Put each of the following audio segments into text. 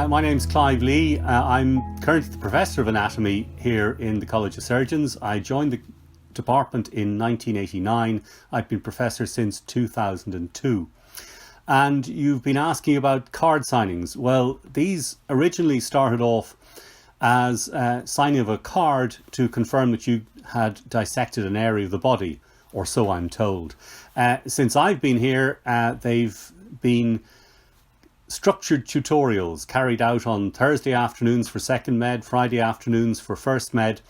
My name's Clive Lee. I'm currently the Professor of Anatomy here in the College of Surgeons. I joined the department in 1989. I've been Professor since 2002. And you've been asking about card signings. Well, these originally started off as signing of a card to confirm that you had dissected an area of the body, or so I'm told. Since I've been here, they've been structured tutorials carried out on Thursday afternoons for second med, Friday afternoons for first med,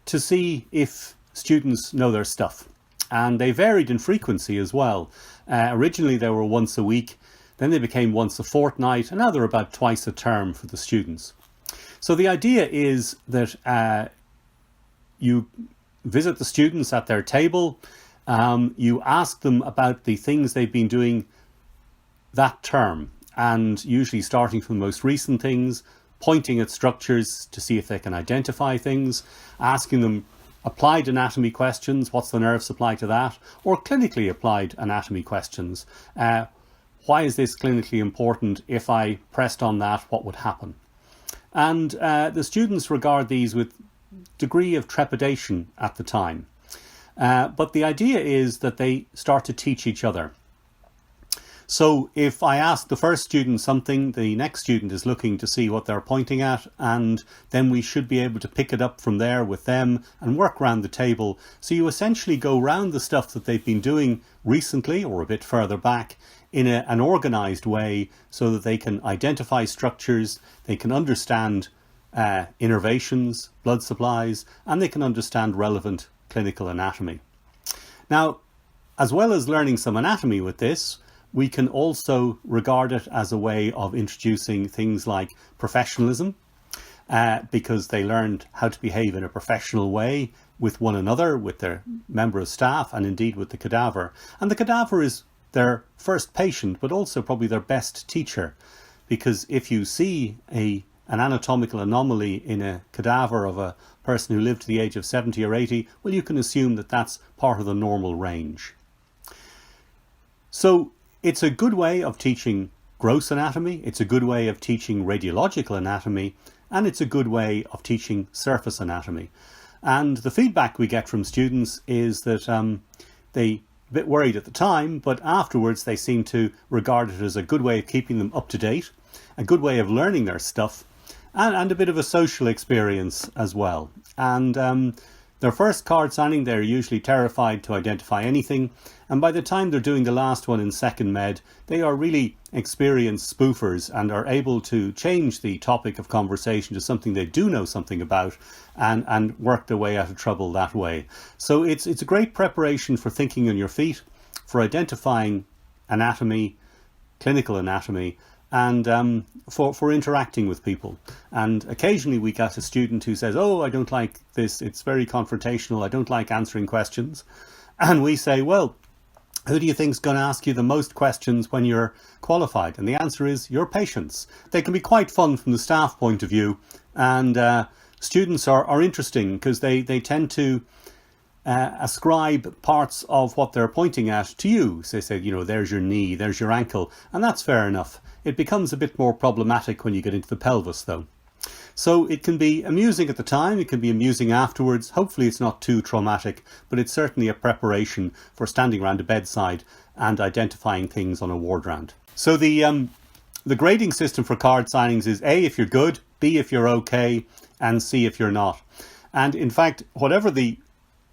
to see if students know their stuff. And they varied in frequency as well. Originally they were once a week, then they became once a fortnight, and now they're about twice a term for the students. So the idea is that you visit the students at their table, you ask them about the things they've been doing that term, and usually starting from the most recent things, pointing at structures to see if they can identify things, asking them applied anatomy questions, what's the nerve supply to that, or clinically applied anatomy questions. Why is this clinically important? If I pressed on that, what would happen? And the students regard these with degree of trepidation at the time. But the idea is that they start to teach each other. So if I ask the first student something, the next student is looking to see what they're pointing at, and then we should be able to pick it up from there with them and work around the table. So you essentially go round the stuff that they've been doing recently or a bit further back in an organised way so that they can identify structures, they can understand innervations, blood supplies, and they can understand relevant clinical anatomy. Now, as well as learning some anatomy with this, we can also regard it as a way of introducing things like professionalism, because they learned how to behave in a professional way with one another, with their member of staff, and indeed with the cadaver. And the cadaver is their first patient, but also probably their best teacher, because if you see an anatomical anomaly in a cadaver of a person who lived to the age of 70 or 80, well, you can assume that that's part of the normal range. So it's a good way of teaching gross anatomy, it's a good way of teaching radiological anatomy, and it's a good way of teaching surface anatomy. And the feedback we get from students is that they a bit worried at the time, but afterwards they seem to regard it as a good way of keeping them up to date, a good way of learning their stuff, and a bit of a social experience as well. And their first card signing, they're usually terrified to identify anything, and by the time they're doing the last one in second med, they are really experienced spoofers and are able to change the topic of conversation to something they do know something about and work their way out of trouble that way. So it's a great preparation for thinking on your feet, for identifying anatomy, clinical anatomy, and for interacting with people. And occasionally we get a student who says, oh, I don't like this, it's very confrontational, I don't like answering questions. And we say, well, who do you think's going to ask you the most questions when you're qualified? And the answer is your patients. They can be quite fun from the staff point of view, and students are interesting because they tend to ascribe parts of what they're pointing at to you. So they say, you know, there's your knee, there's your ankle, and that's fair enough. It becomes a bit more problematic when you get into the pelvis though. So it can be amusing at the time, it can be amusing afterwards. Hopefully it's not too traumatic, but it's certainly a preparation for standing around a bedside and identifying things on a ward round. So the grading system for card signings is A, if you're good, B, if you're okay, and C, if you're not. And in fact, whatever the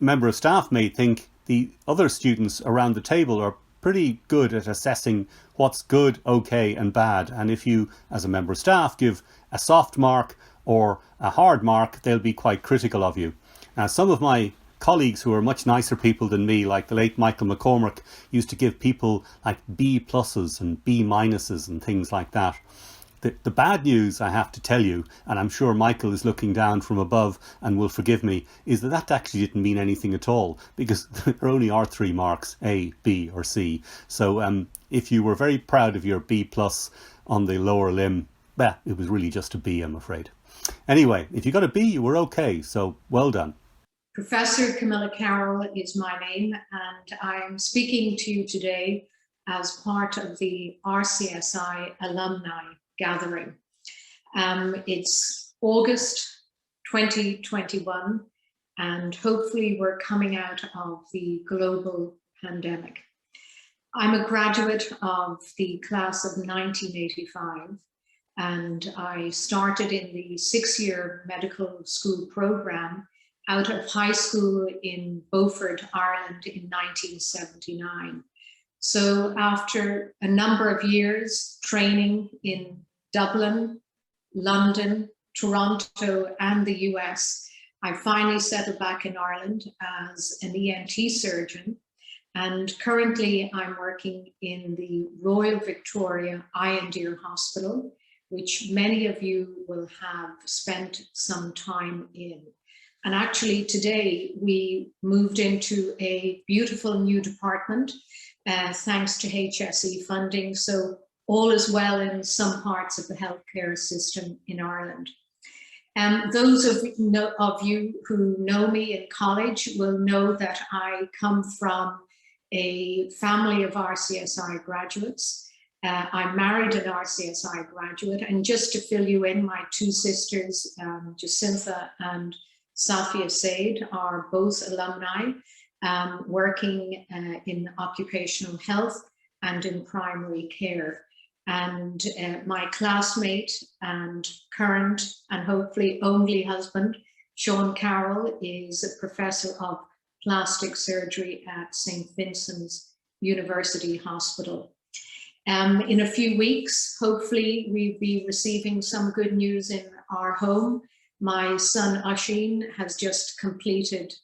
member of staff may think, the other students around the table are pretty good at assessing what's good, okay, and bad. And if you, as a member of staff, give a soft mark or a hard mark, they'll be quite critical of you. Now, some of my colleagues who are much nicer people than me, like the late Michael McCormick, used to give people like B pluses and B minuses and things like that. The bad news, I have to tell you, and I'm sure Michael is looking down from above and will forgive me, is that actually didn't mean anything at all, because there only are 3 marks, A, B or C. So if you were very proud of your B plus on the lower limb, it was really just a B, I'm afraid. Anyway, if you got a B, you were okay, so well done. Professor Camilla Carroll is my name, and I'm speaking to you today as part of the RCSI alumni gathering. It's August 2021, and hopefully we're coming out of the global pandemic. I'm a graduate of the class of 1985, and I started in the 6-year medical school program out of high school in Beaufort, Ireland in 1979. So after a number of years training in Dublin, London, Toronto, and the US, I finally settled back in Ireland as an ENT surgeon. And currently I'm working in the Royal Victoria Eye and Ear Hospital, which many of you will have spent some time in. And actually today we moved into a beautiful new department thanks to HSE funding. So all is well in some parts of the healthcare system in Ireland. Those of you who know me in college will know that I come from a family of RCSI graduates. I married an RCSI graduate, and just to fill you in, my two sisters, Jacintha and Safia Said, are both alumni working in occupational health and in primary care. And my classmate and current and hopefully only husband, Sean Carroll, is a professor of plastic surgery at St. Vincent's University Hospital. In a few weeks, hopefully we'll be receiving some good news in our home. My son Ashin has just completed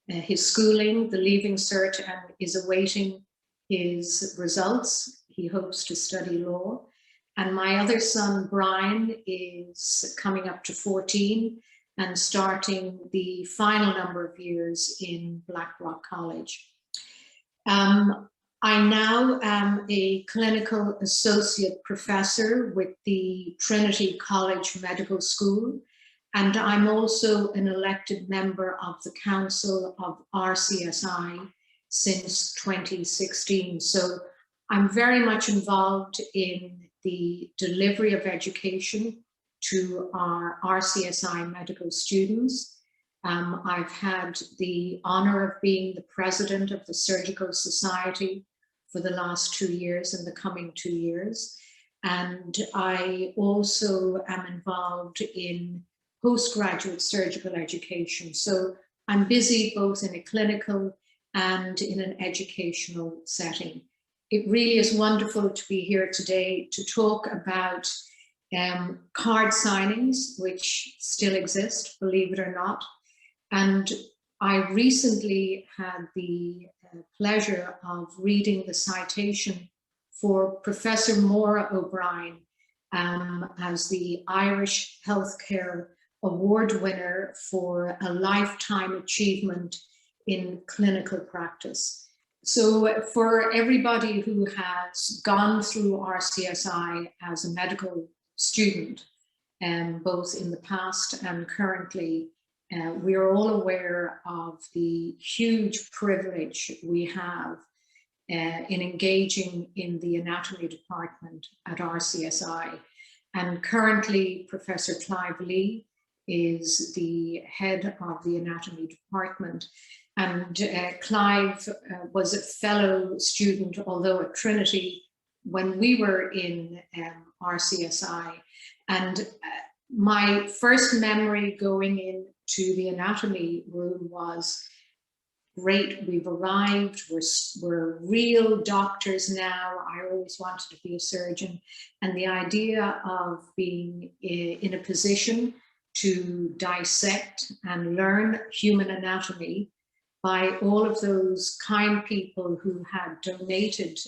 his schooling, the Leaving Cert, and is awaiting his results. He hopes to study law. And my other son, Brian, is coming up to 14 and starting the final number of years in Blackrock College. I now am a clinical associate professor with the Trinity College Medical School, and I'm also an elected member of the Council of RCSI since 2016. So I'm very much involved in the delivery of education to our RCSI medical students. I've had the honor of being the president of the Surgical Society for the last 2 years and the coming 2 years. And I also am involved in postgraduate surgical education. So I'm busy both in a clinical and in an educational setting. It really is wonderful to be here today to talk about card signings, which still exist, believe it or not. And I recently had the pleasure of reading the citation for Professor Maura O'Brien as the Irish Healthcare Award winner for a lifetime achievement in clinical practice. So for everybody who has gone through RCSI as a medical student, both in the past and currently, we are all aware of the huge privilege we have in engaging in the anatomy department at RCSI. And currently, Professor Clive Lee is the head of the anatomy department. And Clive was a fellow student, although at Trinity, when we were in RCSI. And my first memory going into the anatomy room was, great, we've arrived, we're real doctors now. I always wanted to be a surgeon. And the idea of being in a position to dissect and learn human anatomy by all of those kind people who had donated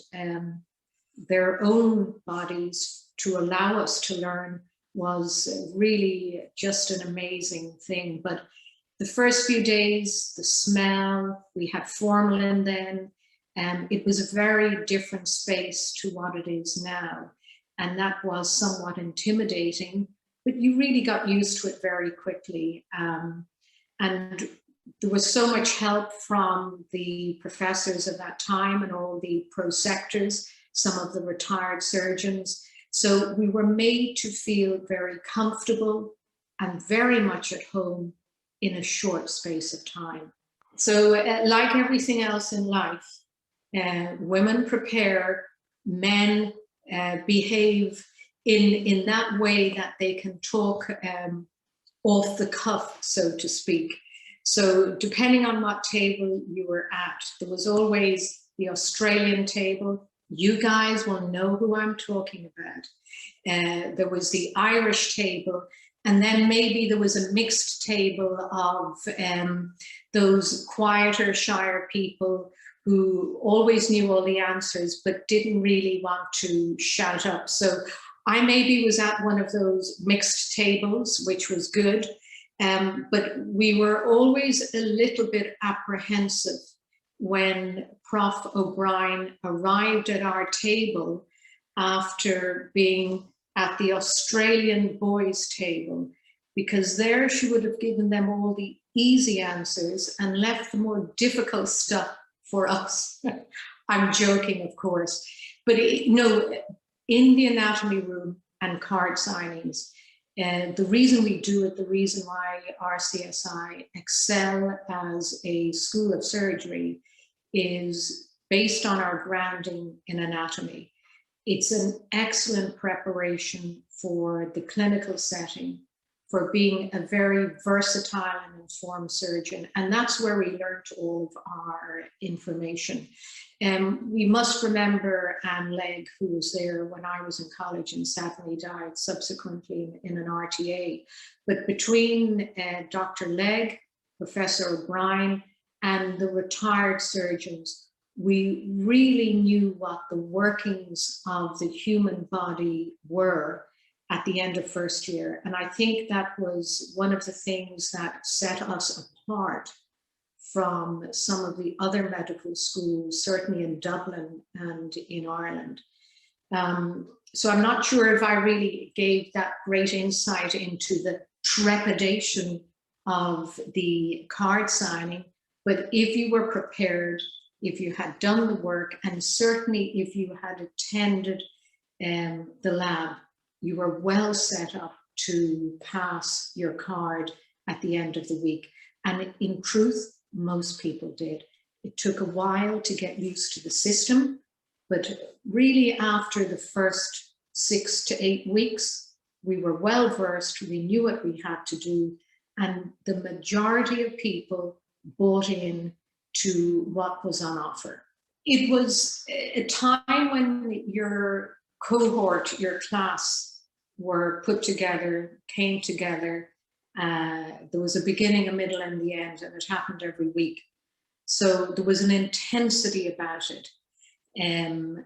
their own bodies to allow us to learn was really just an amazing thing. But the first few days, the smell, we had formalin then, and it was a very different space to what it is now. And that was somewhat intimidating, but you really got used to it very quickly. And there was so much help from the professors of that time and all the prosectors, some of the retired surgeons. So we were made to feel very comfortable and very much at home in a short space of time. So like everything else in life, women prepare, men behave in that way that they can talk off the cuff, so to speak. So depending on what table you were at, there was always the Australian table. You guys will know who I'm talking about. There was the Irish table, and then maybe there was a mixed table of those quieter, shyer people who always knew all the answers but didn't really want to shout up. So I maybe was at one of those mixed tables, which was good, but we were always a little bit apprehensive when Prof. O'Brien arrived at our table after being at the Australian boys' table, because there she would have given them all the easy answers and left the more difficult stuff for us. I'm joking, of course, but no, in the anatomy room and card signings, the reason we do it, the reason why RCSI excel as a school of surgery is based on our grounding in anatomy. It's an excellent preparation for the clinical setting, for being a very versatile and informed surgeon. And that's where we learned all of our information. We must remember Anne Legg, who was there when I was in college and sadly died subsequently in an RTA. But between Dr. Legg, Professor O'Brien, and the retired surgeons, we really knew what the workings of the human body were at the end of first year. And I think that was one of the things that set us apart from some of the other medical schools, certainly in Dublin and in Ireland. So I'm not sure if I really gave that great insight into the trepidation of the card signing, but if you were prepared, if you had done the work, and certainly if you had attended the lab, you were well set up to pass your card at the end of the week. And in truth, most people did. It took a while to get used to the system, but really after the first 6 to 8 weeks, we were well versed, we knew what we had to do, and the majority of people bought in to what was on offer. It was a time when your cohort, your class were put together, came together. There was a beginning, a middle, and the end, and it happened every week. So there was an intensity about it. And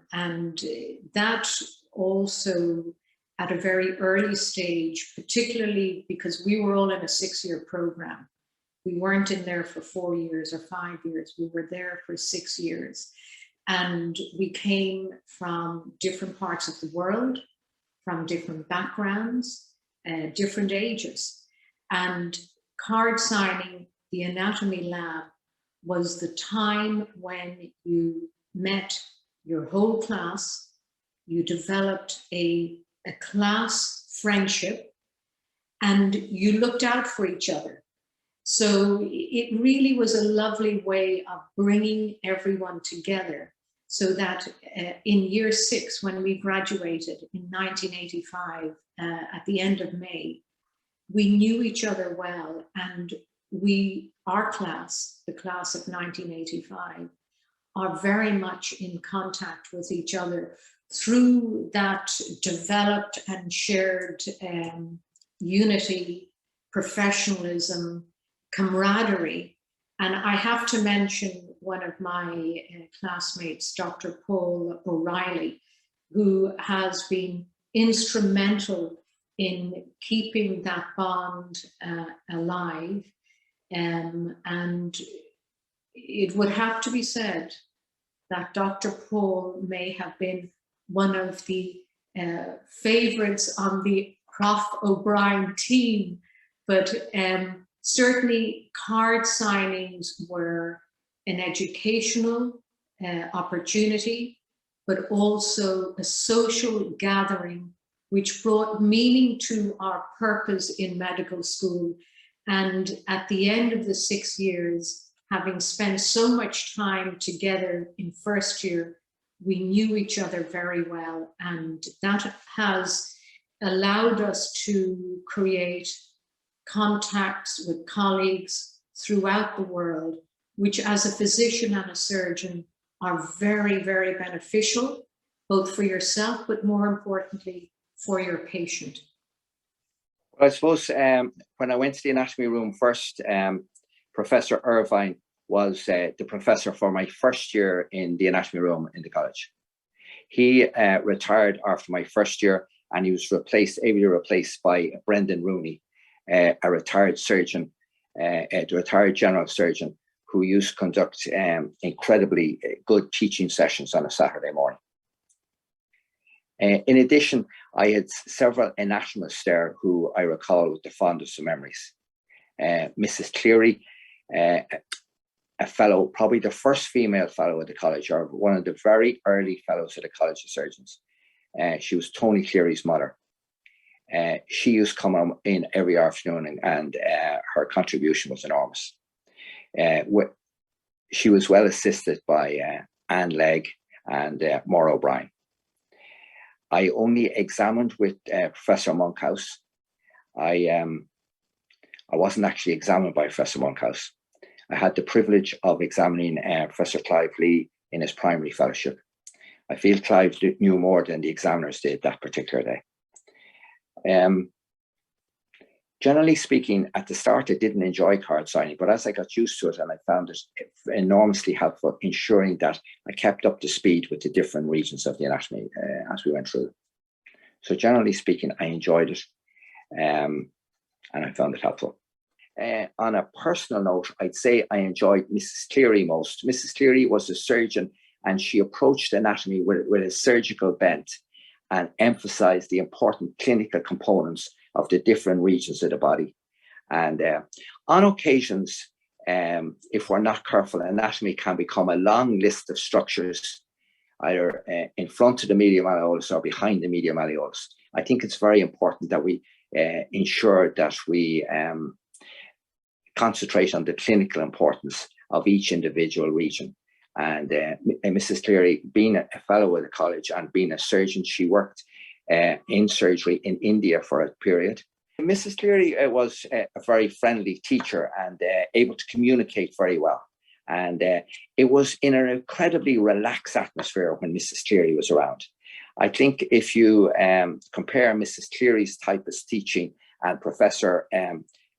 that also at a very early stage, particularly because we were all in a 6-year program. We weren't in there for 4 years or 5 years. We were there for 6 years. And we came from different parts of the world, from different backgrounds, different ages. And card signing, the anatomy lab, was the time when you met your whole class, you developed a class friendship, and you looked out for each other. So it really was a lovely way of bringing everyone together, so that in year 6, when we graduated in 1985, at the end of May, we knew each other well, and our class, the class of 1985, are very much in contact with each other through that developed and shared unity, professionalism, camaraderie. And I have to mention one of my classmates, Dr. Paul O'Reilly, who has been instrumental in keeping that bond alive. And it would have to be said that Dr. Paul may have been one of the favorites on the Prof. O'Brien team, but certainly card signings were an educational opportunity. but also a social gathering which brought meaning to our purpose in medical school. And at the end of the 6 years, having spent so much time together in first year, we knew each other very well. And that has allowed us to create contacts with colleagues throughout the world, which as a physician and a surgeon are very, very beneficial, both for yourself, but more importantly, for your patient. Well, I suppose when I went to the anatomy room first, Professor Irvine was the professor for my first year in the anatomy room in the college. He retired after my first year, and he was ably replaced by Brendan Rooney, a retired surgeon, a retired general surgeon who used to conduct incredibly good teaching sessions on a Saturday morning. In addition, I had several anatomists there who I recall with the fondest of memories. Mrs. Cleary, a fellow, probably the first female fellow at the college, or one of the very early fellows at the College of Surgeons. She was Tony Cleary's mother. She used to come in every afternoon, and her contribution was enormous. She was well assisted by Anne Legg and Maura O'Brien. I only examined with Professor Monkhouse. I wasn't actually examined by Professor Monkhouse. I had the privilege of examining Professor Clive Lee in his primary fellowship. I feel Clive knew more than the examiners did that particular day. Generally speaking, at the start, I didn't enjoy card signing, but as I got used to it, and I found it enormously helpful, ensuring that I kept up to speed with the different regions of the anatomy as we went through. So generally speaking, I enjoyed it, and I found it helpful. On a personal note, I'd say I enjoyed Mrs. Cleary most. Mrs. Cleary was a surgeon, and she approached anatomy with a surgical bent and emphasized the important clinical components of the different regions of the body. And on occasions, if we're not careful, anatomy can become a long list of structures, either in front of the medial malleolus or behind the medial malleolus. I think it's very important that we ensure that we concentrate on the clinical importance of each individual region. And Mrs. Cleary, being a fellow at the college and being a surgeon, she worked in surgery in India for a period. Mrs. Cleary was a very friendly teacher and able to communicate very well. And it was in an incredibly relaxed atmosphere when Mrs. Cleary was around. I think if you compare Mrs. Cleary's type of teaching and Professor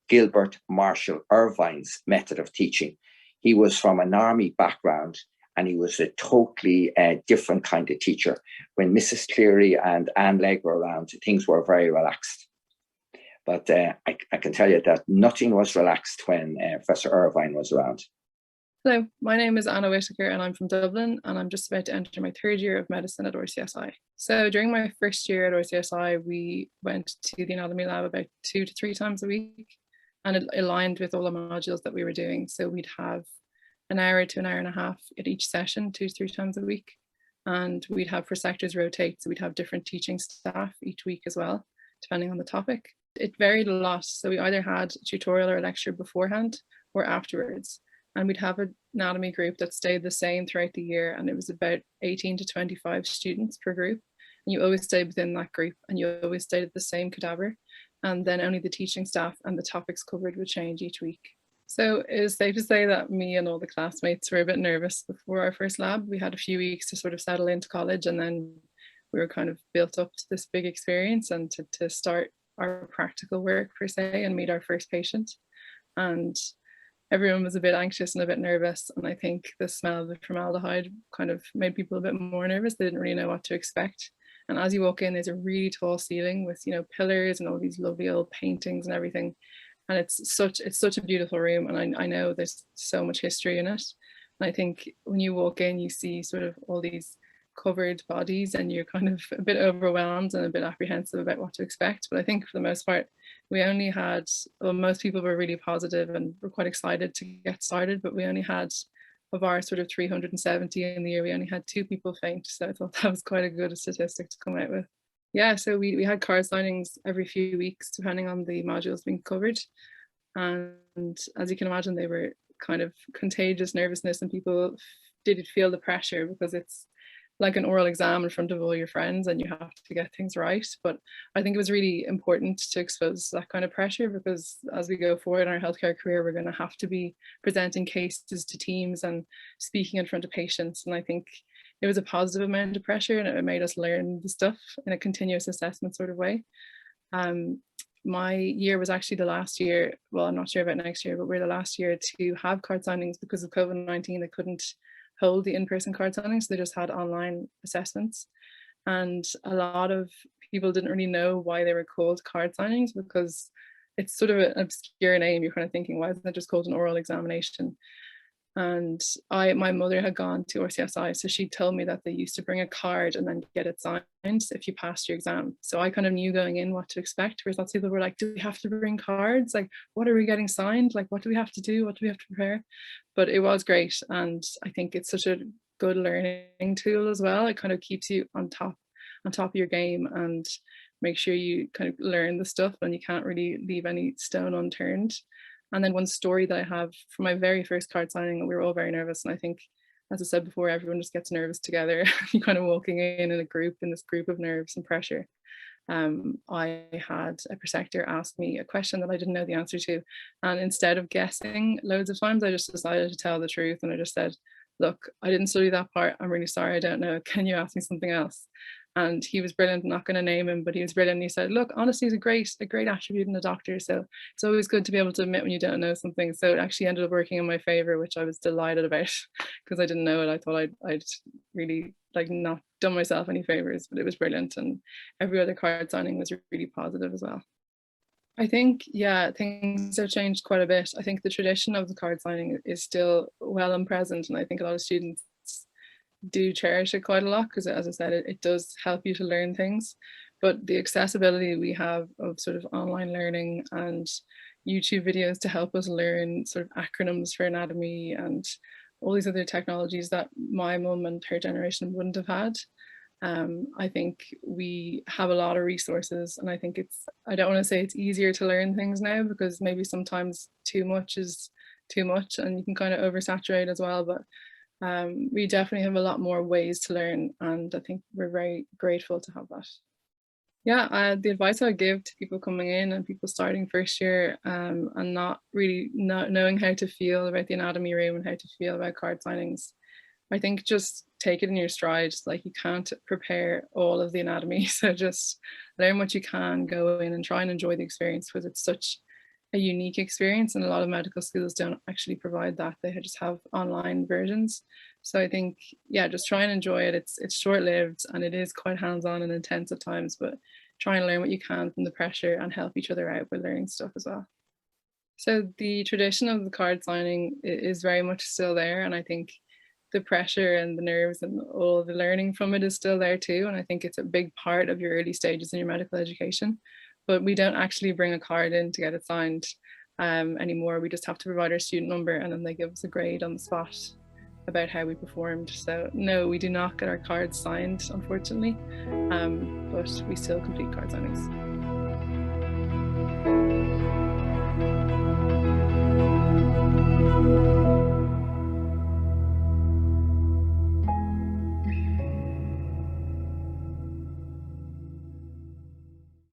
Gilbert Marshall Irvine's method of teaching, he was from an army background, and he was a totally different kind of teacher. When Mrs. Cleary and Anne Legg were around, things were very relaxed. But I can tell you that nothing was relaxed when Professor Irvine was around. Hello, my name is Anna Whitaker and I'm from Dublin, and I'm just about to enter my third year of medicine at RCSI. So during my first year at RCSI, we went to the anatomy lab about 2 to 3 times a week, and it aligned with all the modules that we were doing. So we'd have an hour to an hour and a half at each session, 2 to 3 times a week. And we'd have for sectors rotate, so we'd have different teaching staff each week as well, depending on the topic. It varied a lot. So we either had a tutorial or a lecture beforehand or afterwards. And we'd have an anatomy group that stayed the same throughout the year. And it was about 18 to 25 students per group. And you always stayed within that group, and you always stayed at the same cadaver. And then only the teaching staff and the topics covered would change each week. So it is safe to say that me and all the classmates were a bit nervous before our first lab. We had a few weeks to sort of settle into college, and then we were kind of built up to this big experience and to start our practical work per se and meet our first patient. And everyone was a bit anxious and a bit nervous. And I think the smell of the formaldehyde kind of made people a bit more nervous. They didn't really know what to expect. And as you walk in, there's a really tall ceiling with, pillars and all these lovely old paintings and everything. And it's such a beautiful room. And I know there's so much history in it. And I think when you walk in, you see sort of all these covered bodies, and you're kind of a bit overwhelmed and a bit apprehensive about what to expect. But I think for the most part, we only had, most people were really positive and were quite excited to get started, but we only had of our sort of 370 in the year, we only had 2 people faint. So I thought that was quite a good statistic to come out with. Yeah, so we had card signings every few weeks, depending on the modules being covered. And as you can imagine, they were kind of contagious nervousness, and people did feel the pressure because it's like an oral exam in front of all your friends and you have to get things right. But I think it was really important to expose that kind of pressure, because as we go forward in our healthcare career, we're going to have to be presenting cases to teams and speaking in front of patients. And I think it was a positive amount of pressure, and it made us learn the stuff in a continuous assessment sort of way. My year was actually the last year, well, I'm not sure about next year, but we're the last year to have card signings because of COVID-19. They couldn't hold the in-person card signings, so they just had online assessments. And a lot of people didn't really know why they were called card signings, because it's sort of an obscure name. You're kind of thinking, why isn't it just called an oral examination? And my mother had gone to RCSI, so she told me that they used to bring a card and then get it signed if you passed your exam. So I kind of knew going in what to expect, whereas lots of people were like, do we have to bring cards? Like, what are we getting signed? Like, what do we have to do? What do we have to prepare? But it was great. And I think it's such a good learning tool as well. It kind of keeps you on top of your game and make sure you kind of learn the stuff, and you can't really leave any stone unturned. And then one story that I have from my very first card signing, we were all very nervous. And I think, as I said before, everyone just gets nervous together. You're kind of walking in a group, in this group of nerves and pressure. I had a preceptor ask me a question that I didn't know the answer to. And instead of guessing loads of times, I just decided to tell the truth. And I just said, look, I didn't study that part. I'm really sorry. I don't know. Can you ask me something else? And he was brilliant. I'm not going to name him, but he was brilliant. He said, look, honesty is a great attribute in a doctor. So it's always good to be able to admit when you don't know something. So it actually ended up working in my favor, which I was delighted about, because I didn't know it. I thought I'd really not done myself any favors, but it was brilliant. And every other card signing was really positive as well. I think, yeah, things have changed quite a bit. I think the tradition of the card signing is still well and present. And I think a lot of students do cherish it quite a lot, because, as I said, it does help you to learn things. But the accessibility we have of sort of online learning and YouTube videos to help us learn sort of acronyms for anatomy and all these other technologies that my mum and her generation wouldn't have had. I think we have a lot of resources, and I think I don't want to say it's easier to learn things now, because maybe sometimes too much is too much and you can kind of oversaturate as well. But we definitely have a lot more ways to learn, and I think we're very grateful to have that. Yeah, the advice I would give to people coming in and people starting first year and not really knowing how to feel about the anatomy room and how to feel about card signings, I think just take it in your stride. Like, you can't prepare all of the anatomy, so just learn what you can, go in and try and enjoy the experience, because it's such a unique experience, and a lot of medical schools don't actually provide that. They just have online versions. So I think, yeah, just try and enjoy it. It's short-lived and it is quite hands-on and intense at times, but try and learn what you can from the pressure and help each other out with learning stuff as well. So the tradition of the card signing is very much still there, and I think the pressure and the nerves and all the learning from it is still there too. And I think it's a big part of your early stages in your medical education. But we don't actually bring a card in to get it signed anymore. We just have to provide our student number, and then they give us a grade on the spot about how we performed. So no, we do not get our cards signed, unfortunately, but we still complete card signings.